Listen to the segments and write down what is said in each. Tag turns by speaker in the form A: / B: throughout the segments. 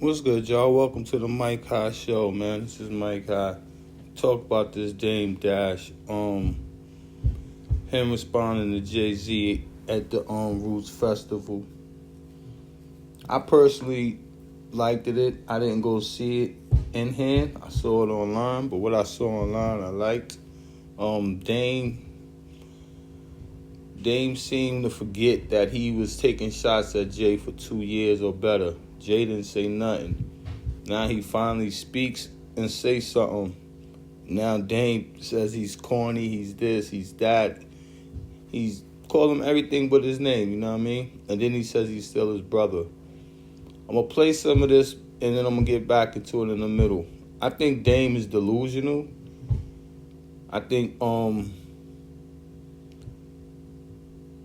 A: What's good, y'all? Welcome to the Mike High Show, man. This is Mike High. Talk about this Dame Dash. Him responding to Jay-Z at the Roots Festival. I personally liked it. I didn't go see it in hand. I saw it online, but what I saw online, I liked. Dame seemed to forget that he was taking shots at Jay for 2 years or better. Jay didn't say nothing. Now he finally speaks and say something. Now Dame says he's corny, he's this, he's that. He's called him everything but his name, you know what I mean? And then he says he's still his brother. I'm going to play some of this, and then I'm going to get back into it in the middle. I think Dame is delusional. I think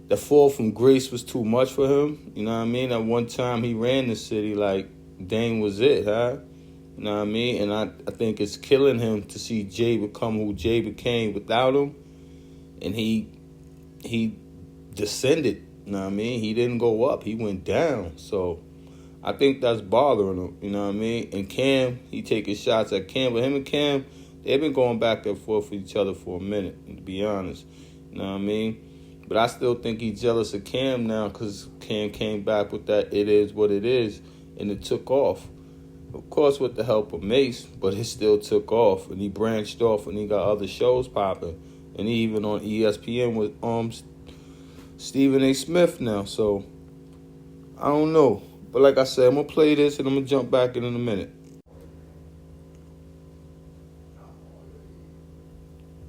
A: the fall from grace was too much for him. You know what I mean? At one time, he ran the city like Dame was it, huh? You know what I mean? And I think it's killing him to see Jay become who Jay became without him. And he descended, you know what I mean? He didn't go up. He went down. So I think that's bothering him, you know what I mean? And Cam, he taking shots at Cam. But him and Cam, they've been going back and forth with each other for a minute, to be honest. You know what I mean? But I still think he's jealous of Cam now because Cam came back with that "it is what it is," and it took off. Of course, with the help of Mace, but it still took off. And he branched off and he got other shows popping. And he even on ESPN with Stephen A. Smith now. So, I don't know. But like I said, I'm going to play this and I'm going to jump back in a minute.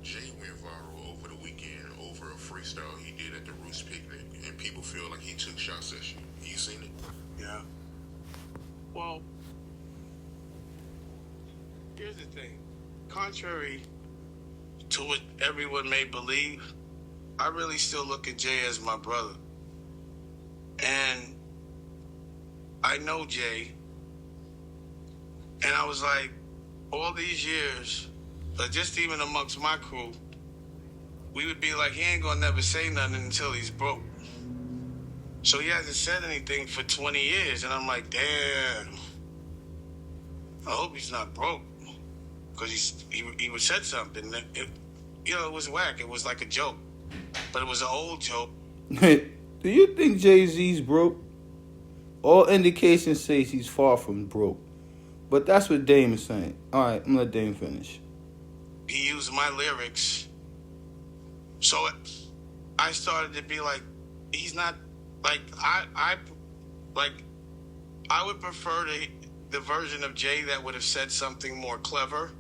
B: Jay went viral over the weekend over a freestyle he did at the Roots picnic, and people feel like he took shots at you. You seen it?
C: Yeah. Well, here's the thing. Contrary to what everyone may believe, I really still look at Jay as my brother. And I know Jay. And I was like, all these years, just even amongst my crew, we would be like, he ain't gonna never say nothing until he's broke. So he hasn't said anything for 20 years. And I'm like, damn, I hope he's not broke. Because he would said something. It was whack. It was like a joke. But it was an old joke.
A: Do you think Jay-Z's broke? All indications say he's far from broke. But that's what Dame is saying. All right, I'm going to let Dame finish.
C: He used my lyrics. So I started to be like, he's not, like, I would prefer the version of Jay that would have said something more clever.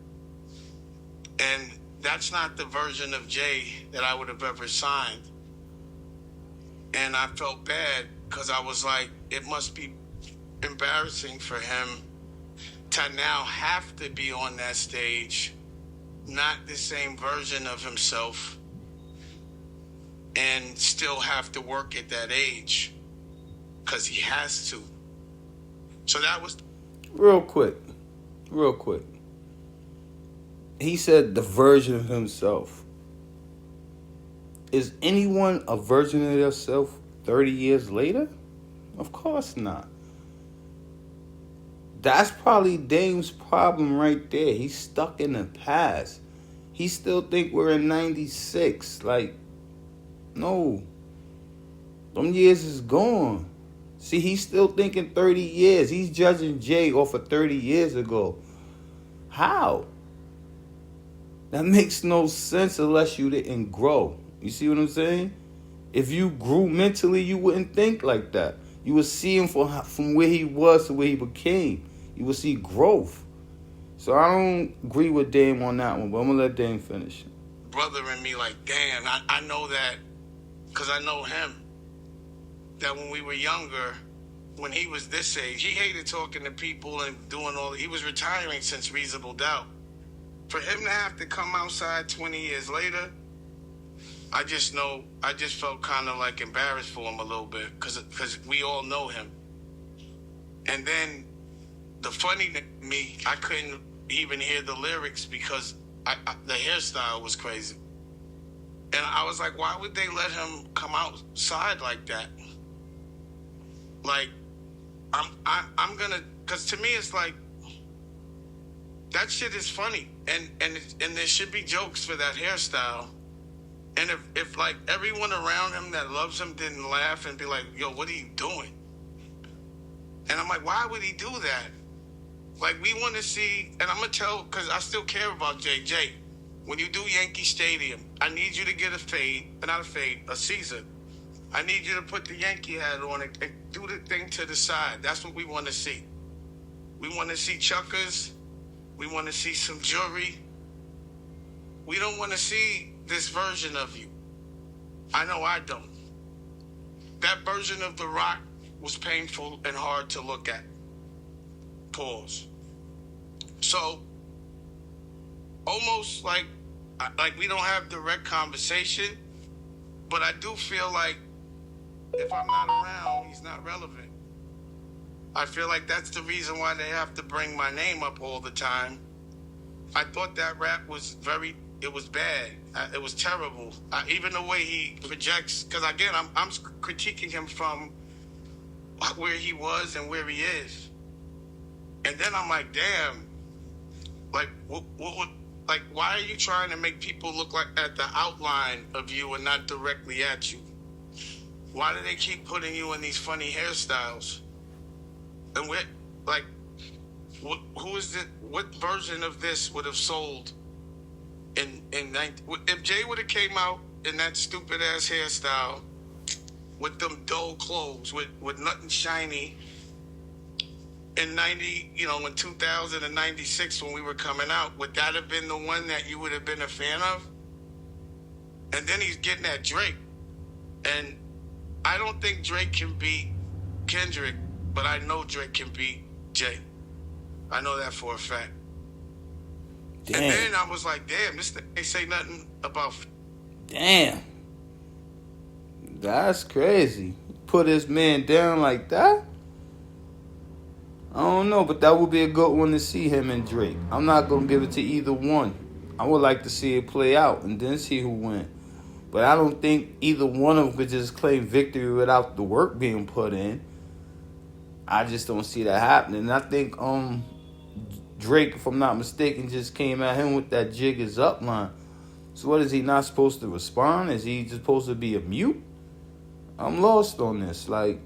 C: And that's not the version of Jay that I would have ever signed. And I felt bad because I was like, it must be embarrassing for him to now have to be on that stage, not the same version of himself, and still have to work at that age because he has to. So that was...
A: Real quick. He said the version of himself. Is anyone a version of themselves 30 years later? Of course not. That's probably Dame's problem right there. He's stuck in the past. He still think we're in 96. Like, no. Them years is gone. See, he's still thinking 30 years. He's judging Jay off of 30 years ago. How? That makes no sense unless you didn't grow. You see what I'm saying? If you grew mentally, you wouldn't think like that. You would see him from where he was to where he became. You would see growth. So I don't agree with Dame on that one, but I'm going to let Dame finish.
C: Brother and me like, damn, I know that because I know him. That when we were younger, when he was this age, he hated talking to people and doing all... He was retiring since Reasonable Doubt. For him to have to come outside 20 years later, I just felt kind of like embarrassed for him a little bit because we all know him. And then the funny to me, I couldn't even hear the lyrics because the hairstyle was crazy. And I was like, why would they let him come outside like that? Like, I'm gonna, cause to me it's like that shit is funny, and there should be jokes for that hairstyle. And if like everyone around him that loves him didn't laugh and be like, yo, what are you doing? And I'm like, why would he do that? Like, we want to see, and I'm going to tell, because I still care about JJ. When you do Yankee Stadium, I need you to get a Caesar. I need you to put the Yankee hat on and do the thing to the side. That's what we want to see. We want to see chuckers. We want to see some jewelry. We don't want to see this version of you. I know I don't. That version of The Rock was painful and hard to look at. Pause. So, almost like we don't have direct conversation, but I do feel like if I'm not around, he's not relevant. I feel like that's the reason why they have to bring my name up all the time. I thought that rap was it was bad. It was terrible. Even the way he projects, because again, I'm critiquing him from where he was and where he is. And then I'm like, damn, like, like, why are you trying to make people look like at the outline of you and not directly at you? Why do they keep putting you in these funny hairstyles? And who is it? What version of this would have sold if Jay would have came out in that stupid ass hairstyle with them dull clothes, with nothing shiny in in 2000 and 96 when we were coming out, would that have been the one that you would have been a fan of? And then he's getting at Drake. And I don't think Drake can beat Kendrick, but I know Drake can beat Jay. I know that for a fact. Damn. And then I was like, damn, this thing ain't say nothing about...
A: Damn. That's crazy. Put his man down like that? I don't know, but that would be a good one to see, him and Drake. I'm not going to give it to either one. I would like to see it play out and then see who wins. But I don't think either one of them could just claim victory without the work being put in. I just don't see that happening. And I think Drake, if I'm not mistaken, just came at him with that jig is up line. So what, is he not supposed to respond? Is he just supposed to be a mute? I'm lost on this. Like,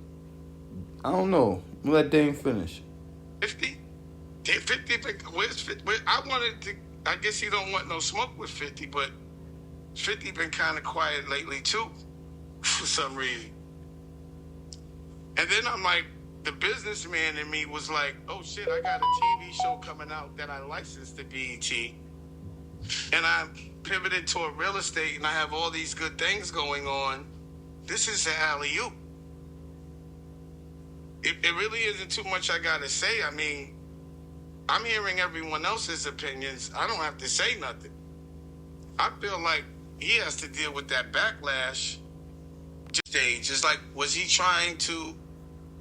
A: I don't know. Let Dame finish.
C: 50? 50, where's 50? I guess he don't want no smoke with 50, but 50 been kind of quiet lately too, for some reason. And then I'm like, the businessman in me was like, oh shit, I got a TV show coming out that I licensed to BET. And I pivoted toward real estate and I have all these good things going on. This is an alley-oop. It really isn't too much I gotta say. I mean, I'm hearing everyone else's opinions. I don't have to say nothing. I feel like he has to deal with that backlash stage. It's like, was he trying to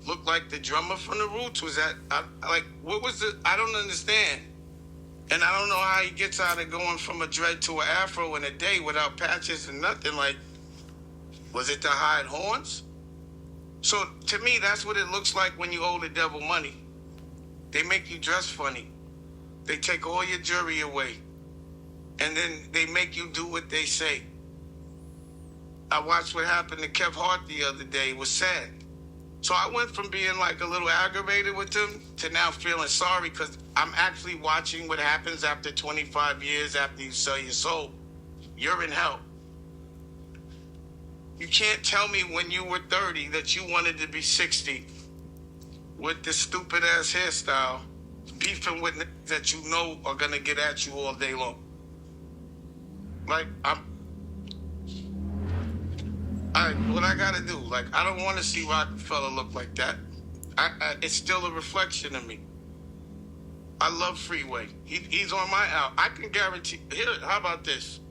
C: look like the drummer from the Roots? Was that, what was the, I don't understand. And I don't know how he gets out of going from a dread to an afro in a day without patches and nothing. Like, was it to hide horns? So to me, that's what it looks like when you owe the devil money. They make you dress funny. They take all your jewelry away. And then they make you do what they say. I watched what happened to Kev Hart the other day. It was sad. So I went from being like a little aggravated with him to now feeling sorry because I'm actually watching what happens after 25 years after you sell your soul. You're in hell. You can't tell me when you were 30 that you wanted to be 60 with this stupid ass hairstyle, beefing with that you know are going to get at you all day long. Like, what I gotta do? Like, I don't want to see Rockefeller look like that. It's still a reflection of me. I love Freeway. He's on my album. I can guarantee. Here, how about this?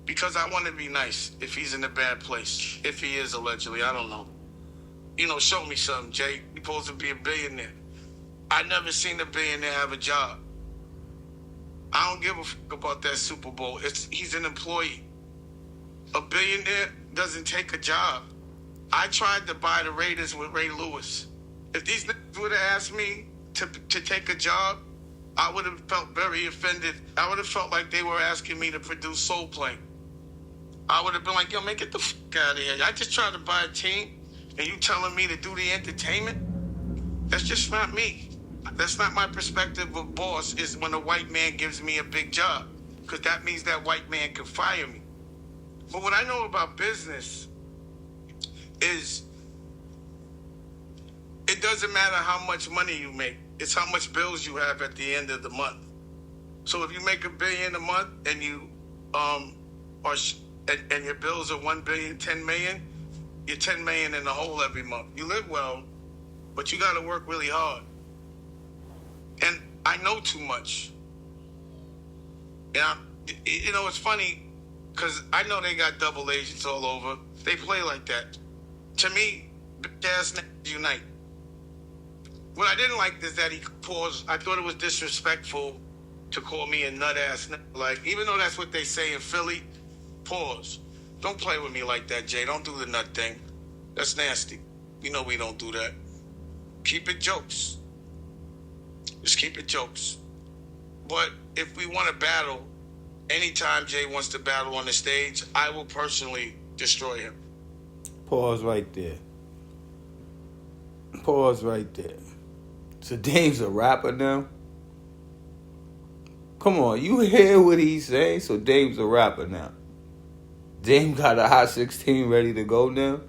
C: Because I want to be nice if he's in a bad place. If he is, allegedly. I don't know. Show me something, Jay. He's supposed to be a billionaire. I never seen a billionaire have a job. I don't give a fuck about that Super Bowl. He's an employee. A billionaire doesn't take a job. I tried to buy the Raiders with Ray Lewis. If these niggas would have asked me to take a job, I would have felt very offended. I would have felt like they were asking me to produce Soul Plane. I would have been like, yo, man, get the fuck out of here. I just tried to buy a team, and you telling me to do the entertainment? That's just not me. That's not my perspective of boss, is when a white man gives me a big job. Because that means that white man can fire me. But what I know about business is it doesn't matter how much money you make. It's how much bills you have at the end of the month. So if you make $1 billion a month and you and your bills are $1 billion, 10 million, you're 10 million in the hole every month. You live well, but you got to work really hard. And I know too much. Yeah, you know, it's funny because I know they got double agents all over. They play like that. To me, bitch ass niggas unite. What I didn't like is that he paused. I thought it was disrespectful to call me a nut ass nigga. Like, even though that's what they say in Philly, pause. Don't play with me like that, Jay. Don't do the nut thing. That's nasty. You know we don't do that. Keep it jokes. Just keep it jokes. But if we want to battle, anytime Jay wants to battle on the stage, I will personally destroy him.
A: Pause right there. Pause right there. So Dame's a rapper now? Come on, you hear what he's saying? So Dame's a rapper now. Dame got a Hot 16 ready to go now?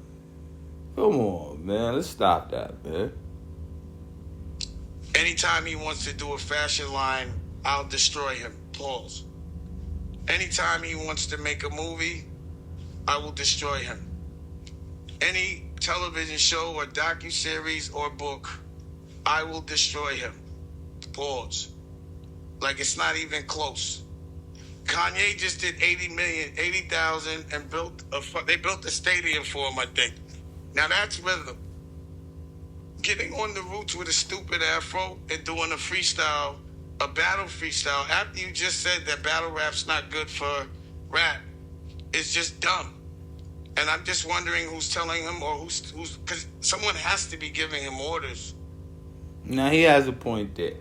A: Come on, man. Let's stop that, man.
C: Anytime he wants to do a fashion line, I'll destroy him. Pause. Anytime he wants to make a movie, I will destroy him. Any television show or docuseries or book, I will destroy him. Pause. Like it's not even close. Kanye just did 80,000 and they built a stadium for him, I think. Now that's rhythm. Getting on the roots with a stupid afro and doing a freestyle, a battle freestyle, after you just said that battle rap's not good for rap, is just dumb. And I'm just wondering who's telling him or who's because someone has to be giving him orders.
A: Now he has a point there.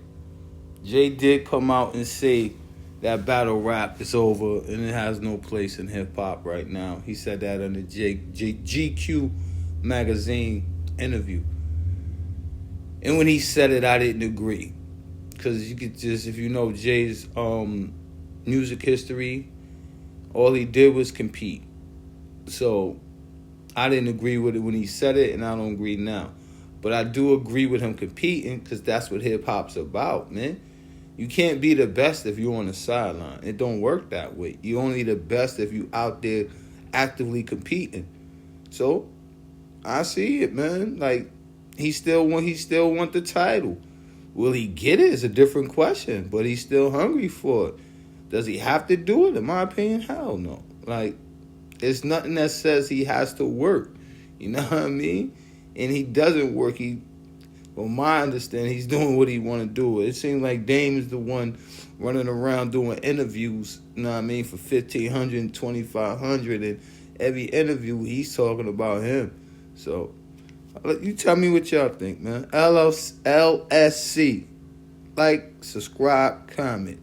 A: Jay did come out and say that battle rap is over and it has no place in hip hop right now. He said that in the GQ magazine interview. And when he said it, I didn't agree. Because you could just, if you know Jay's music history, all he did was compete. So I didn't agree with it when he said it, and I don't agree now. But I do agree with him competing because that's what hip-hop's about, man. You can't be the best if you're on the sideline. It don't work that way. You're only the best if you out there actively competing. So I see it, man. Like, he still want the title. Will he get it is a different question, but he's still hungry for it. Does he have to do it? In my opinion, hell no. Like, it's nothing that says he has to work. You know what I mean? And he doesn't work. From my understanding, he's doing what he want to do. It seems like Dame is the one running around doing interviews, you know what I mean, for $1,500, $2,500, and every interview he's talking about him. So, you tell me what y'all think, man. LSC. Like, subscribe, comment.